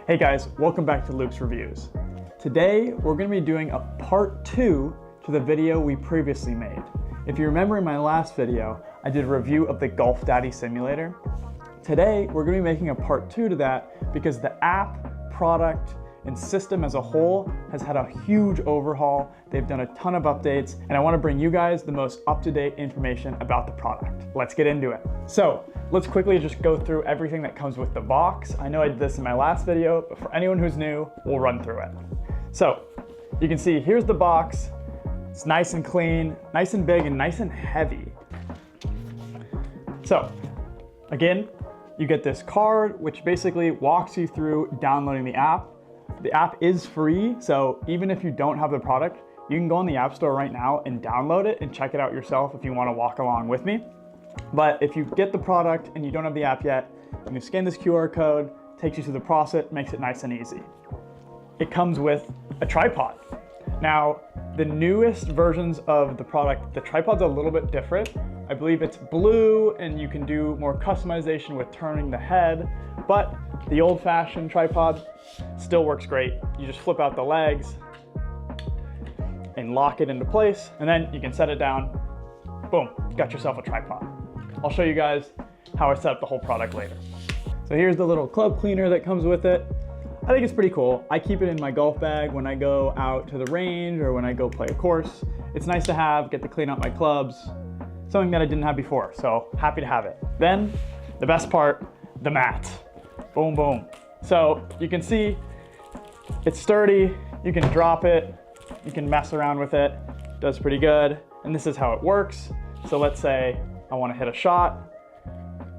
Hey guys, welcome back to Luke's Reviews. Today, we're gonna be doing a part 2 to the video we previously made. If you remember in my last video, I did a review of the Golf Daddy simulator. Today, we're gonna be making a part 2 to that because the app, product, and system as a whole has had a huge overhaul. They've done a ton of updates, and I wanna bring you guys the most up-to-date information about the product. Let's get into it. So, let's quickly just go through everything that comes with the box. I know I did this in my last video, but for anyone who's new, we'll run through it. So, you can see here's the box. It's nice and clean, nice and big, and nice and heavy. So, again, you get this card, which basically walks you through downloading the app. The app is free, so even if you don't have the product, you can go on the App Store right now and download it and check it out yourself if you want to walk along with me. But if you get the product and you don't have the app yet, you can scan this QR code, takes you through the process, makes it nice and easy. It comes with a tripod. Now, the newest versions of the product, the tripod's a little bit different. I believe it's blue and you can do more customization with turning the head, but the old-fashioned tripod still works great. You just flip out the legs and lock it into place, and then you can set it down. Boom, got yourself a tripod. I'll show you guys how I set up the whole product later. So here's the little club cleaner that comes with it. I think it's pretty cool. I keep it in my golf bag when I go out to the range or when I go play a course. It's nice to have, get to clean out my clubs, something that I didn't have before, so happy to have it. Then, the best part, the mat. Boom, boom. So you can see it's sturdy, you can drop it, you can mess around with it, does pretty good. And this is how it works. So let's say I want to hit a shot.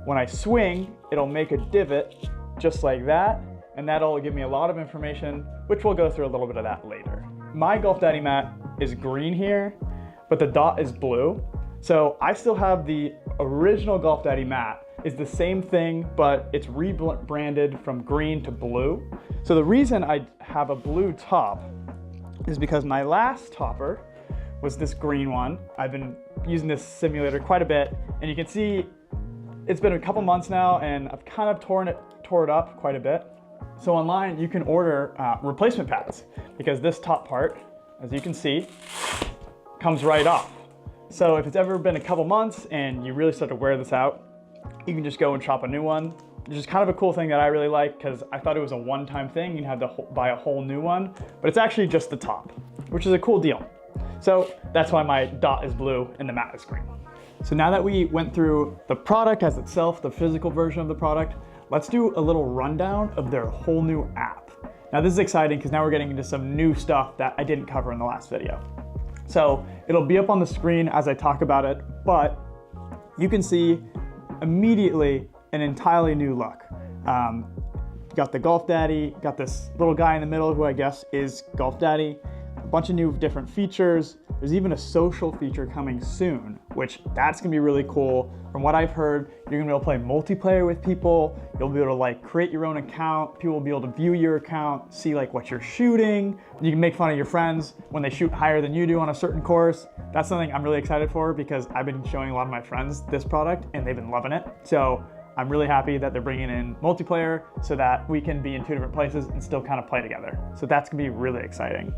When I swing, it'll make a divot just like that, and that'll give me a lot of information, which we'll go through a little bit of that later. My Golf Daddy mat is green here, but the dot is blue. So I still have the original Golf Daddy mat. Is the same thing, but it's rebranded from green to blue. So the reason I have a blue top is because my last topper was this green one. I've been using this simulator quite a bit, and you can see it's been a couple months now, and I've kind of tore it up quite a bit. So online, you can order replacement pads because this top part, as you can see, comes right off. So if it's ever been a couple months and you really start to wear this out, you can just go and shop a new one. Which is kind of a cool thing that I really like because I thought it was a one-time thing. You had to buy a whole new one, but it's actually just the top, which is a cool deal. So that's why my dot is blue and the mat is green. So now that we went through the product as itself, the physical version of the product, let's do a little rundown of their whole new app. Now this is exciting because now we're getting into some new stuff that I didn't cover in the last video. So it'll be up on the screen as I talk about it, but you can see immediately an entirely new look. Got the Golf Daddy, got this little guy in the middle who I guess is Golf Daddy, a bunch of new different features. There's even a social feature coming soon, which that's gonna be really cool. From what I've heard, you're gonna be able to play multiplayer with people. You'll be able to like create your own account. People will be able to view your account, see like what you're shooting. You can make fun of your friends when they shoot higher than you do on a certain course. That's something I'm really excited for because I've been showing a lot of my friends this product and they've been loving it. So I'm really happy that they're bringing in multiplayer so that we can be in two different places and still kind of play together. So that's gonna be really exciting.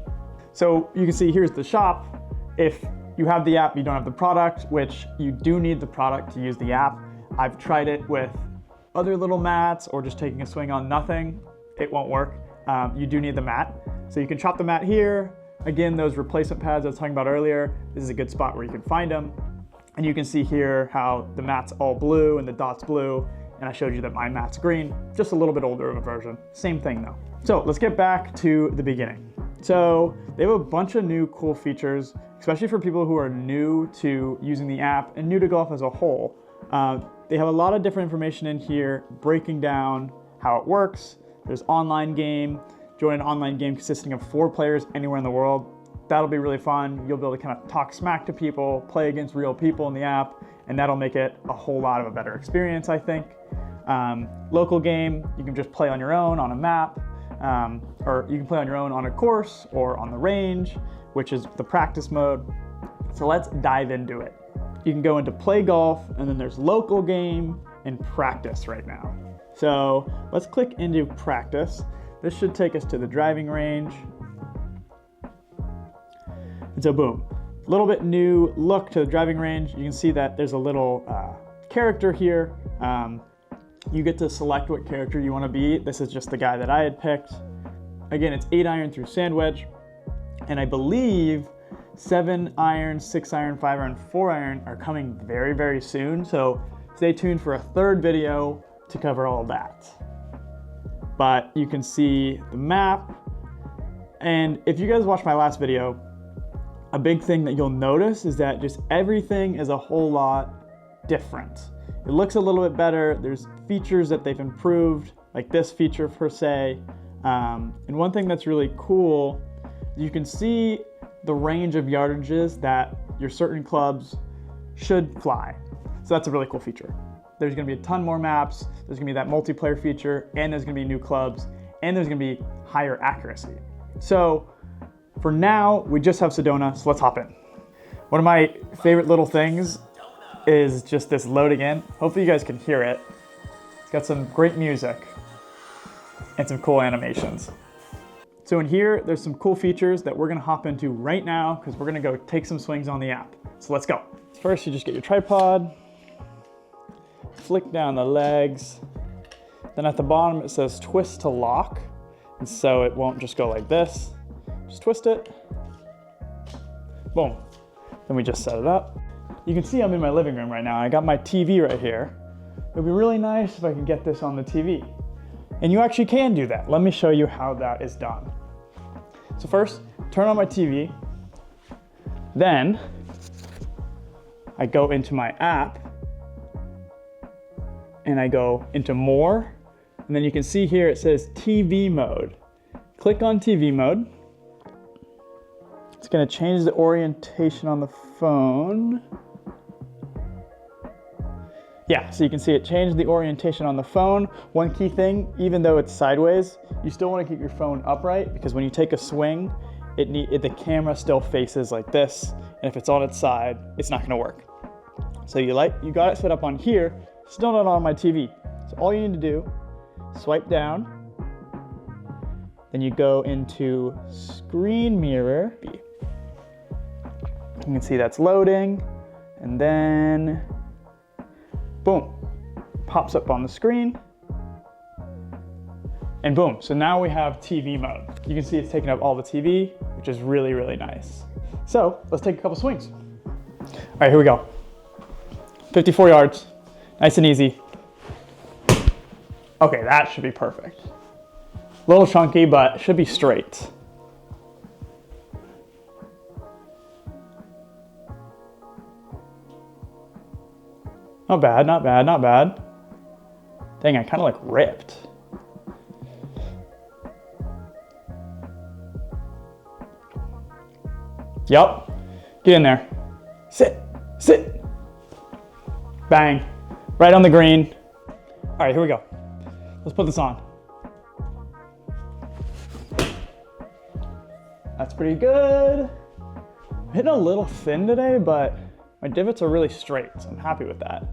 So you can see here's the shop. If you have the app, you don't have the product, which you do need the product to use the app. I've tried it with other little mats or just taking a swing on nothing. It won't work. You do need the mat. So you can chop the mat here. Again, those replacement pads I was talking about earlier, this is a good spot where you can find them. And you can see here how the mat's all blue and the dot's blue. And I showed you that my mat's green, just a little bit older of a version. Same thing though. So let's get back to the beginning. So they have a bunch of new cool features, especially for people who are new to using the app and new to golf as a whole. They have a lot of different information in here, breaking down how it works. There's online game, join an online game consisting of 4 players anywhere in the world. That'll be really fun. You'll be able to kind of talk smack to people, play against real people in the app, and that'll make it a whole lot of a better experience, I think. Local game, you can just play on your own on a map. Or you can play on your own on a course or on the range, which is the practice mode. So let's dive into it. You can go into play golf, and then there's local game and practice right now. So let's click into practice. This should take us to the driving range. And so boom, a little bit new look to the driving range. You can see that there's a little character here. You get to select what character you want to be. This is just the guy that I had picked. Again, it's 8 iron through sand wedge. And I believe 7 iron, 6 iron, 5 iron, 4 iron are coming very, very soon. So stay tuned for a third video to cover all of that. But you can see the map. And if you guys watched my last video, a big thing that you'll notice is that just everything is a whole lot different. It looks a little bit better. There's features that they've improved, like this feature per se. And one thing that's really cool, you can see the range of yardages that your certain clubs should fly. So that's a really cool feature. There's gonna be a ton more maps, there's gonna be that multiplayer feature, and there's gonna be new clubs, and there's gonna be higher accuracy. So for now, we just have Sedona, so let's hop in. One of my favorite little things is just this loading in. Hopefully you guys can hear it. It's got some great music and some cool animations. So in here, there's some cool features that we're gonna hop into right now because we're gonna go take some swings on the app. So let's go. First, you just get your tripod, flick down the legs. Then at the bottom, it says twist to lock. And so it won't just go like this. Just twist it, boom. Then we just set it up. You can see I'm in my living room right now. I got my TV right here. It'd be really nice if I could get this on the TV. And you actually can do that. Let me show you how that is done. So first, turn on my TV. Then I go into my app and I go into more. And then you can see here it says TV mode. Click on TV mode. It's gonna change the orientation on the phone. Yeah, so you can see it changed the orientation on the phone. One key thing, even though it's sideways, you still wanna keep your phone upright because when you take a swing, the camera still faces like this. And if it's on its side, it's not gonna work. So you got it set up on here, still not on my TV. So all you need to do, swipe down, then you go into screen mirror. You can see that's loading, and then boom, pops up on the screen, and boom. So now we have TV mode. You can see it's taking up all the TV, which is really, really nice. So let's take a couple swings. All right, here we go. 54 yards, nice and easy. Okay, that should be perfect. A little chunky, but it should be straight. Not bad, not bad, not bad. Dang, I kind of like ripped. Yup, get in there. Sit, sit. Bang, right on the green. All right, here we go. Let's put this on. That's pretty good. I'm hitting a little thin today, but my divots are really straight, so I'm happy with that.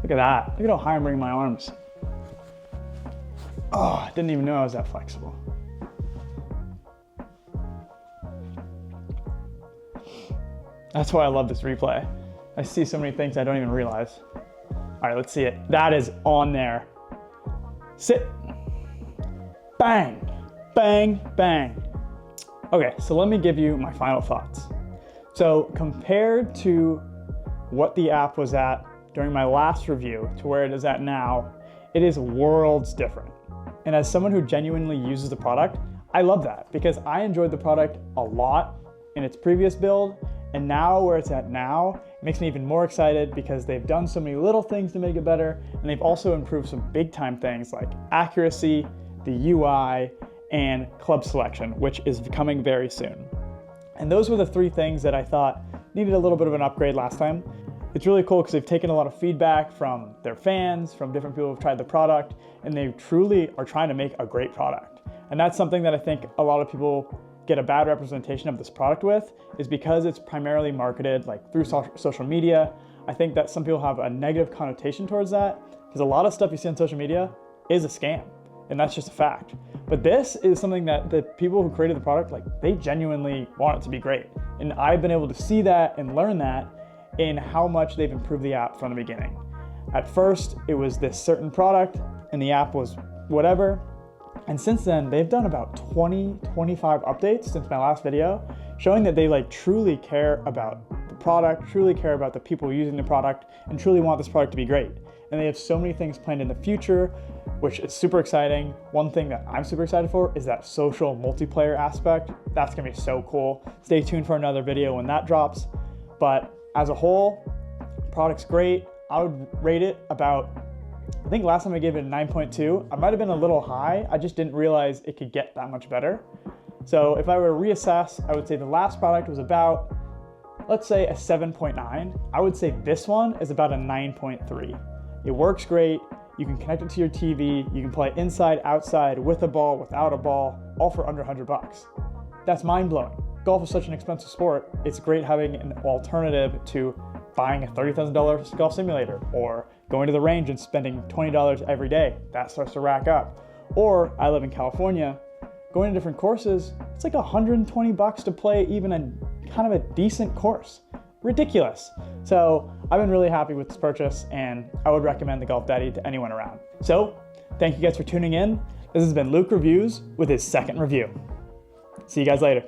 Look at that. Look at how high I'm bringing my arms. Oh, I didn't even know I was that flexible. That's why I love this replay. I see so many things I don't even realize. All right, let's see it. That is on there. Sit. Bang, bang, bang. Okay, so let me give you my final thoughts. So compared to what the app was at during my last review to where it is at now, it is worlds different. And as someone who genuinely uses the product, I love that because I enjoyed the product a lot in its previous build. And now where it's at now, it makes me even more excited because they've done so many little things to make it better. And they've also improved some big time things like accuracy, the UI, and club selection, which is coming very soon. And those were the 3 things that I thought needed a little bit of an upgrade last time. It's really cool because they've taken a lot of feedback from their fans, from different people who've tried the product, and they truly are trying to make a great product. And that's something that I think a lot of people get a bad representation of this product with, is because it's primarily marketed like through social media. I think that some people have a negative connotation towards that because a lot of stuff you see on social media is a scam. and that's just a fact. But this is something that the people who created the product, like, they genuinely want it to be great. And I've been able to see that and learn that in how much they've improved the app from the beginning. At first, it was this certain product and the app was whatever. And since then, they've done about 20, 25 updates since my last video, showing that they like truly care about the product, truly care about the people using the product, and truly want this product to be great. And they have so many things planned in the future, which is super exciting. One thing that I'm super excited for is that social multiplayer aspect. That's gonna be so cool. Stay tuned for another video when that drops. But as a whole, product's great. I would rate it about, I think last time I gave it a 9.2. I might've been a little high. I just didn't realize it could get that much better. So if I were to reassess, I would say the last product was about, let's say a 7.9. I would say this one is about a 9.3. It works great. You can connect it to your TV. You can play inside, outside, with a ball, without a ball, all for under 100 bucks. That's mind blowing. Golf is such an expensive sport. It's great having an alternative to buying a $30,000 golf simulator or going to the range and spending $20 every day. That starts to rack up. Or I live in California, going to different courses, it's like 120 bucks to play even a kind of a decent course. Ridiculous. So I've been really happy with this purchase and I would recommend the Golf Daddy to anyone around. So thank you guys for tuning in. This has been Luke Reviews with his second review. See you guys later.